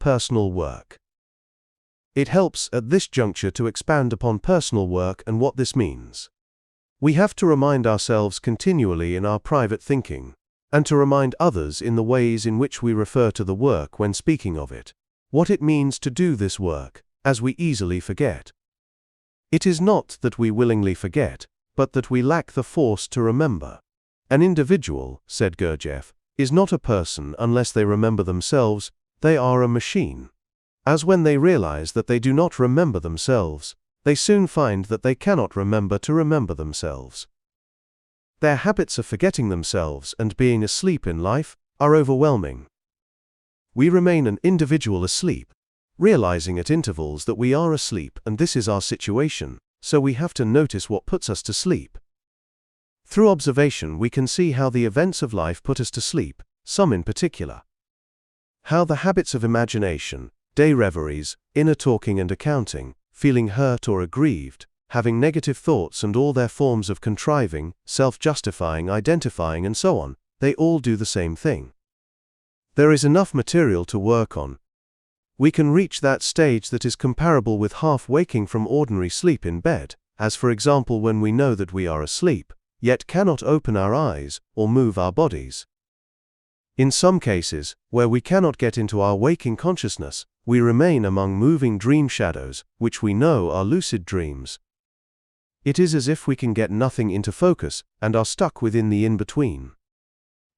personal work. It helps at this juncture to expand upon personal work and what this means. We have to remind ourselves continually in our private thinking, and to remind others in the ways in which we refer to the work when speaking of it, what it means to do this work, as we easily forget. It is not that we willingly forget, but that we lack the force to remember. An individual, said Gurdjieff, is not a person unless they remember themselves, they are a machine. As when they realize that they do not remember themselves, they soon find that they cannot remember to remember themselves. Their habits of forgetting themselves and being asleep in life are overwhelming. We remain an individual asleep, realizing at intervals that we are asleep and this is our situation, so we have to notice what puts us to sleep. Through observation we can see how the events of life put us to sleep, some in particular. How the habits of imagination, day reveries, inner talking and accounting, feeling hurt or aggrieved, having negative thoughts and all their forms of contriving, self-justifying, identifying and so on, they all do the same thing. There is enough material to work on. We can reach that stage that is comparable with half waking from ordinary sleep in bed, as for example when we know that we are asleep, yet cannot open our eyes or move our bodies. In some cases, where we cannot get into our waking consciousness, we remain among moving dream shadows, which we know are lucid dreams. It is as if we can get nothing into focus and are stuck within the in-between.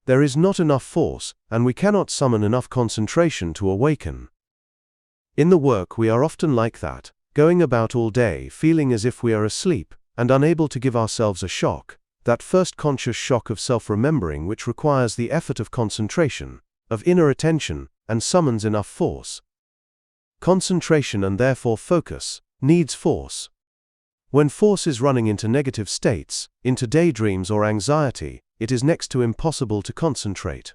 There is not enough force, and we cannot summon enough concentration to awaken. In the work we are often like that, going about all day feeling as if we are asleep, and unable to give ourselves a shock, that first conscious shock of self-remembering which requires the effort of concentration, of inner attention, and summons enough force. Concentration and therefore focus needs force. When force is running into negative states, into daydreams or anxiety, it is next to impossible to concentrate.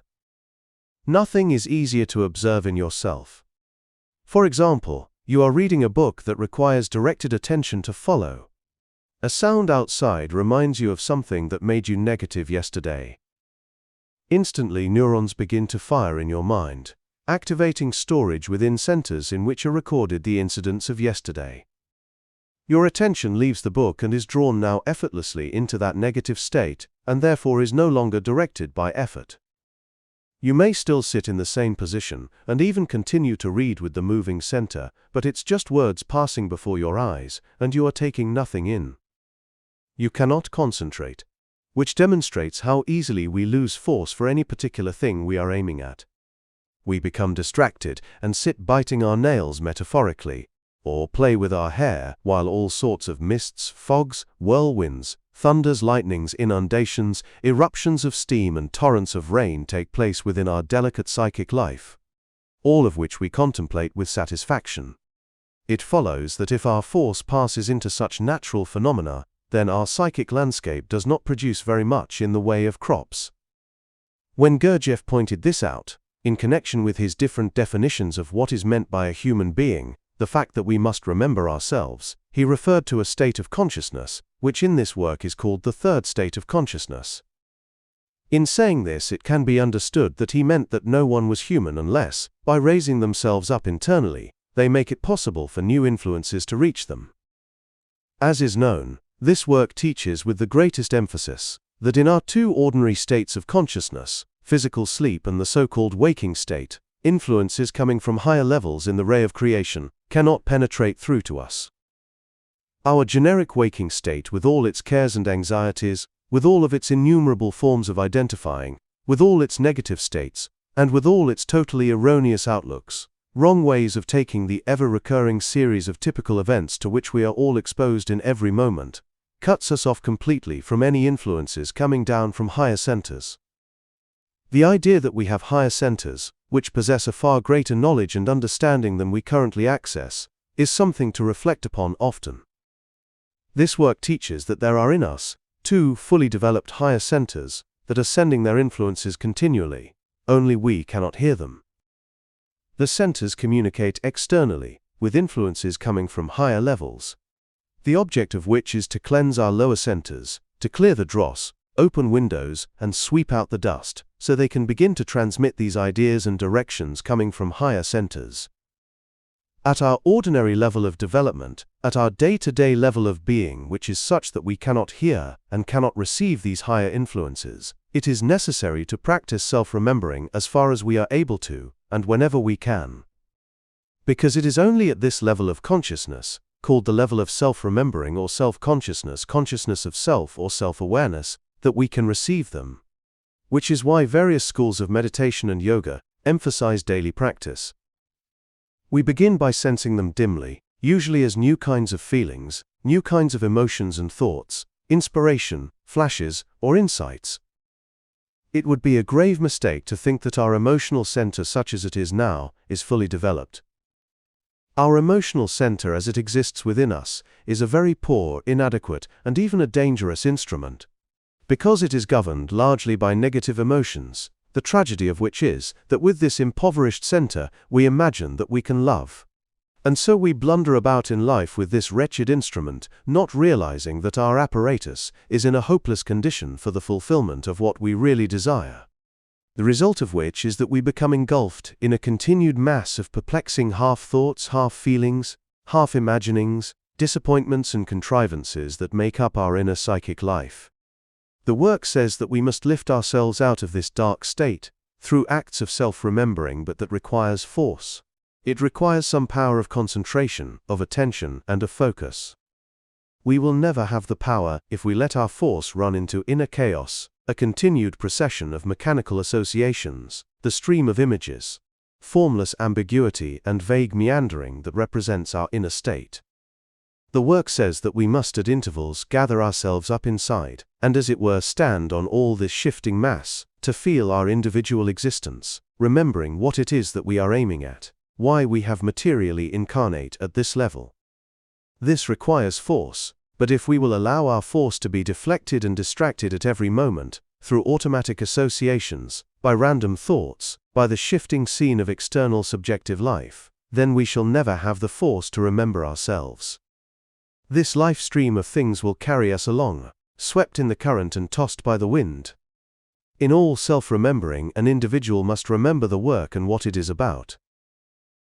Nothing is easier to observe in yourself. For example, you are reading a book that requires directed attention to follow. A sound outside reminds you of something that made you negative yesterday. Instantly neurons begin to fire in your mind, activating storage within centers in which are recorded the incidents of yesterday. Your attention leaves the book and is drawn now effortlessly into that negative state, and therefore is no longer directed by effort. You may still sit in the same position, and even continue to read with the moving center, but it's just words passing before your eyes, and you are taking nothing in. You cannot concentrate, which demonstrates how easily we lose force for any particular thing we are aiming at. We become distracted and sit biting our nails metaphorically, or play with our hair, while all sorts of mists, fogs, whirlwinds, thunders, lightnings, inundations, eruptions of steam and torrents of rain take place within our delicate psychic life, all of which we contemplate with satisfaction. It follows that if our force passes into such natural phenomena, then our psychic landscape does not produce very much in the way of crops. When Gurdjieff pointed this out, in connection with his different definitions of what is meant by a human being, the fact that we must remember ourselves, he referred to a state of consciousness, which in this work is called the third state of consciousness. In saying this, it can be understood that he meant that no one was human unless, by raising themselves up internally, they make it possible for new influences to reach them. As is known, this work teaches with the greatest emphasis that in our two ordinary states of consciousness, physical sleep and the so-called waking state, influences coming from higher levels in the ray of creation cannot penetrate through to us. Our generic waking state, with all its cares and anxieties, with all of its innumerable forms of identifying, with all its negative states, and with all its totally erroneous outlooks, wrong ways of taking the ever-recurring series of typical events to which we are all exposed in every moment, cuts us off completely from any influences coming down from higher centers. The idea that we have higher centers, which possess a far greater knowledge and understanding than we currently access, is something to reflect upon often. This work teaches that there are in us two fully developed higher centers that are sending their influences continually, only we cannot hear them. The centers communicate externally, with influences coming from higher levels, the object of which is to cleanse our lower centers, to clear the dross, open windows, and sweep out the dust, so they can begin to transmit these ideas and directions coming from higher centers, At our ordinary level of development, at our day-to-day level of being, which is such that we cannot hear and cannot receive these higher influences, it is necessary to practice self-remembering as far as we are able to, and whenever we can. Because it is only at this level of consciousness, called the level of self-remembering or self-consciousness, consciousness of self or self-awareness, that we can receive them. Which is why various schools of meditation and yoga emphasize daily practice. We begin by sensing them dimly, usually as new kinds of feelings, new kinds of emotions and thoughts, inspiration, flashes, or insights. It would be a grave mistake to think that our emotional center, such as it is now, is fully developed. Our emotional center as it exists within us is a very poor, inadequate, and even a dangerous instrument. Because it is governed largely by negative emotions, the tragedy of which is that with this impoverished center we imagine that we can love. And so we blunder about in life with this wretched instrument, not realizing that our apparatus is in a hopeless condition for the fulfillment of what we really desire. The result of which is that we become engulfed in a continued mass of perplexing half-thoughts, half-feelings, half-imaginings, disappointments and contrivances that make up our inner psychic life. The work says that we must lift ourselves out of this dark state through acts of self-remembering, but that requires force. It requires some power of concentration, of attention, and of focus. We will never have the power if we let our force run into inner chaos, a continued procession of mechanical associations, the stream of images, formless ambiguity and vague meandering that represents our inner state. The work says that we must at intervals gather ourselves up inside, and as it were stand on all this shifting mass, to feel our individual existence, remembering what it is that we are aiming at, why we have materially incarnate at this level. This requires force, but if we will allow our force to be deflected and distracted at every moment, through automatic associations, by random thoughts, by the shifting scene of external subjective life, then we shall never have the force to remember ourselves. This life stream of things will carry us along, swept in the current and tossed by the wind. In all self-remembering, an individual must remember the work and what it is about.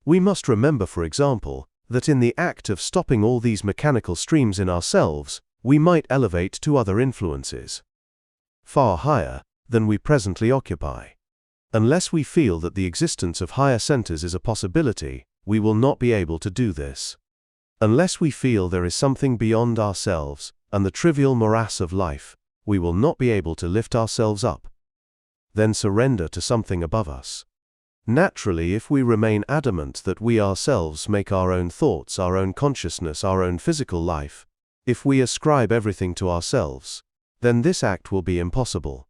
We must remember, for example, that in the act of stopping all these mechanical streams in ourselves, we might elevate to other influences, far higher than we presently occupy. Unless we feel that the existence of higher centers is a possibility, we will not be able to do this. Unless we feel there is something beyond ourselves and the trivial morass of life, we will not be able to lift ourselves up. Then surrender to something above us. Naturally, if we remain adamant that we ourselves make our own thoughts, our own consciousness, our own physical life, if we ascribe everything to ourselves, then this act will be impossible.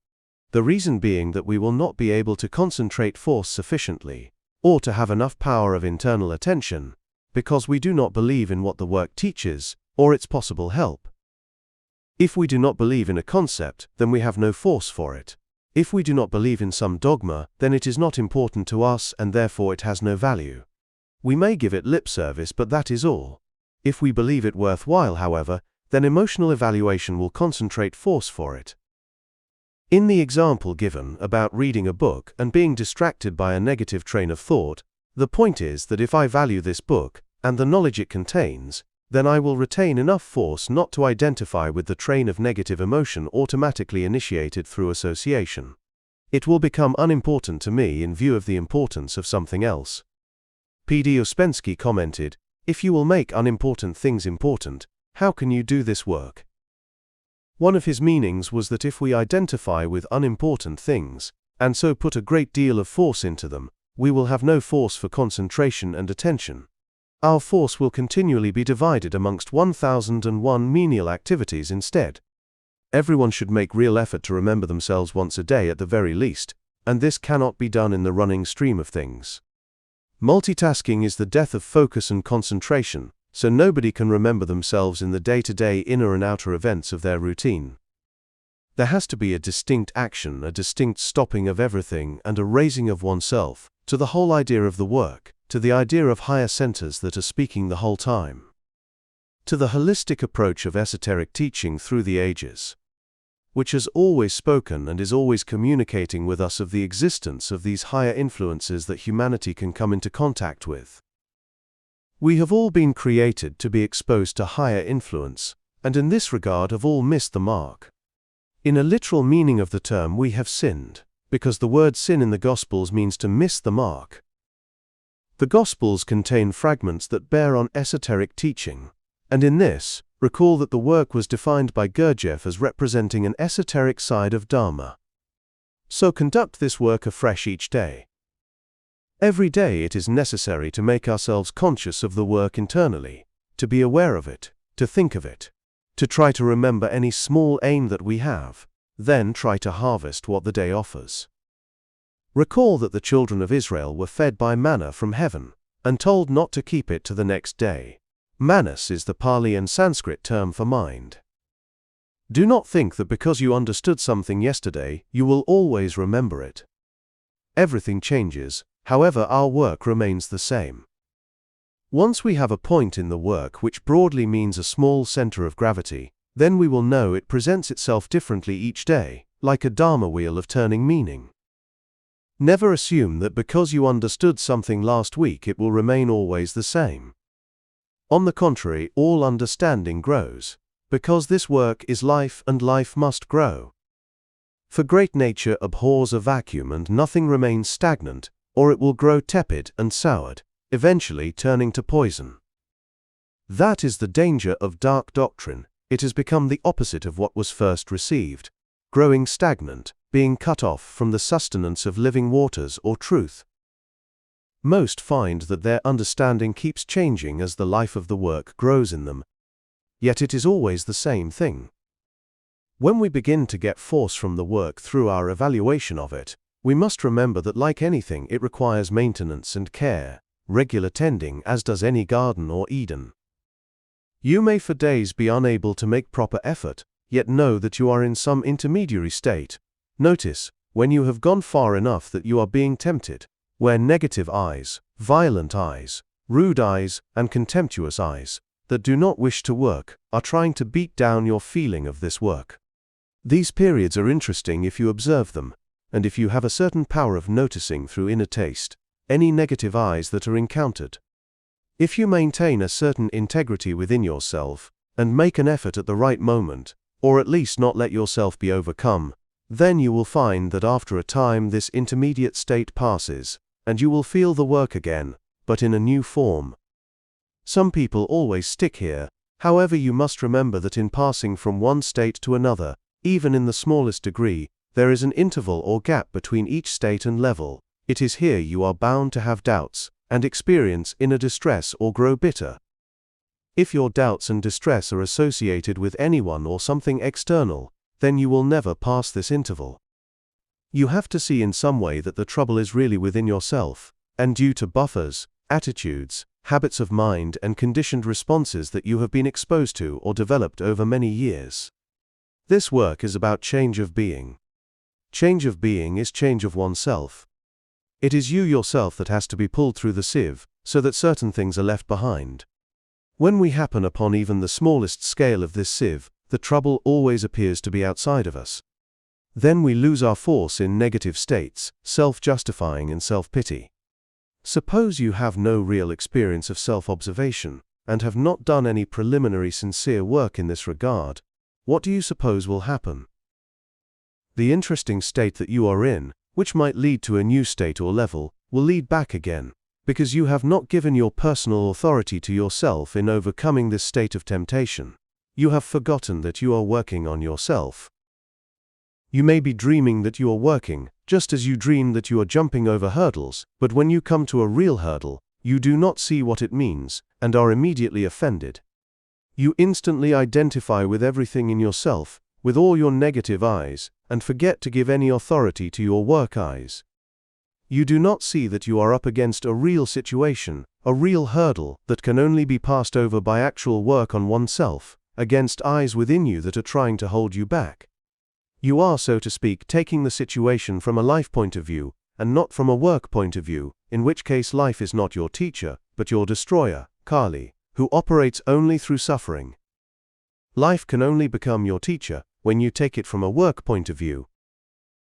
The reason being that we will not be able to concentrate force sufficiently, or to have enough power of internal attention, because we do not believe in what the work teaches, or its possible help. If we do not believe in a concept, then we have no force for it. If we do not believe in some dogma, then it is not important to us and therefore it has no value. We may give it lip service, but that is all. If we believe it worthwhile, however, then emotional evaluation will concentrate force for it. In the example given about reading a book and being distracted by a negative train of thought, the point is that if I value this book, and the knowledge it contains, then I will retain enough force not to identify with the train of negative emotion automatically initiated through association. It will become unimportant to me in view of the importance of something else. P.D. Ouspensky commented, "If you will make unimportant things important, how can you do this work?" One of his meanings was that if we identify with unimportant things, and so put a great deal of force into them, we will have no force for concentration and attention. Our force will continually be divided amongst 1001 menial activities instead. Everyone should make real effort to remember themselves once a day at the very least, and this cannot be done in the running stream of things. Multitasking is the death of focus and concentration, so nobody can remember themselves in the day-to-day inner and outer events of their routine. There has to be a distinct action, a distinct stopping of everything, and a raising of oneself to the whole idea of the work, to the idea of higher centers that are speaking the whole time, to the holistic approach of esoteric teaching through the ages, which has always spoken and is always communicating with us of the existence of these higher influences that humanity can come into contact with. We have all been created to be exposed to higher influence, and in this regard have all missed the mark. In a literal meaning of the term, we have sinned, because the word sin in the Gospels means to miss the mark. The Gospels contain fragments that bear on esoteric teaching, and in this, recall that the work was defined by Gurdjieff as representing an esoteric side of Dharma. So conduct this work afresh each day. Every day it is necessary to make ourselves conscious of the work internally, to be aware of it, to think of it, to try to remember any small aim that we have, then try to harvest what the day offers. Recall that the children of Israel were fed by manna from heaven, and told not to keep it to the next day. Manas is the Pali and Sanskrit term for mind. Do not think that because you understood something yesterday, you will always remember it. Everything changes, however, our work remains the same. Once we have a point in the work which broadly means a small center of gravity, then we will know it presents itself differently each day, like a Dharma wheel of turning meaning. Never assume that because you understood something last week it will remain always the same. On the contrary, all understanding grows, because this work is life and life must grow. For great nature abhors a vacuum and nothing remains stagnant, or it will grow tepid and soured, eventually turning to poison. That is the danger of dark doctrine. It has become the opposite of what was first received, growing stagnant, being cut off from the sustenance of living waters or truth. Most find that their understanding keeps changing as the life of the work grows in them, yet it is always the same thing. When we begin to get force from the work through our evaluation of it, we must remember that like anything it requires maintenance and care, regular tending, as does any garden or Eden. You may for days be unable to make proper effort, yet know that you are in some intermediary state. Notice, when you have gone far enough that you are being tempted, where negative eyes, violent eyes, rude eyes, and contemptuous eyes, that do not wish to work, are trying to beat down your feeling of this work. These periods are interesting if you observe them, and if you have a certain power of noticing through inner taste any negative eyes that are encountered. If you maintain a certain integrity within yourself, and make an effort at the right moment, or at least not let yourself be overcome, then you will find that after a time this intermediate state passes, and you will feel the work again, but in a new form. Some people always stick here, however you must remember that in passing from one state to another, even in the smallest degree, there is an interval or gap between each state and level. It is here you are bound to have doubts, and experience inner distress or grow bitter. If your doubts and distress are associated with anyone or something external, then you will never pass this interval. You have to see in some way that the trouble is really within yourself, and due to buffers, attitudes, habits of mind and conditioned responses that you have been exposed to or developed over many years. This work is about change of being. Change of being is change of oneself. It is you yourself that has to be pulled through the sieve, so that certain things are left behind. When we happen upon even the smallest scale of this sieve, the trouble always appears to be outside of us. Then we lose our force in negative states, self-justifying and self-pity. Suppose you have no real experience of self-observation, and have not done any preliminary sincere work in this regard. What do you suppose will happen? The interesting state that you are in, which might lead to a new state or level, will lead back again, because you have not given your personal authority to yourself in overcoming this state of temptation. You have forgotten that you are working on yourself. You may be dreaming that you are working, just as you dream that you are jumping over hurdles, but when you come to a real hurdle, you do not see what it means, and are immediately offended. You instantly identify with everything in yourself, with all your negative eyes, and forget to give any authority to your work eyes. You do not see that you are up against a real situation, a real hurdle that can only be passed over by actual work on oneself, against eyes within you that are trying to hold you back. You are, so to speak, taking the situation from a life point of view, and not from a work point of view, in which case life is not your teacher, but your destroyer, Kali, who operates only through suffering. Life can only become your teacher when you take it from a work point of view,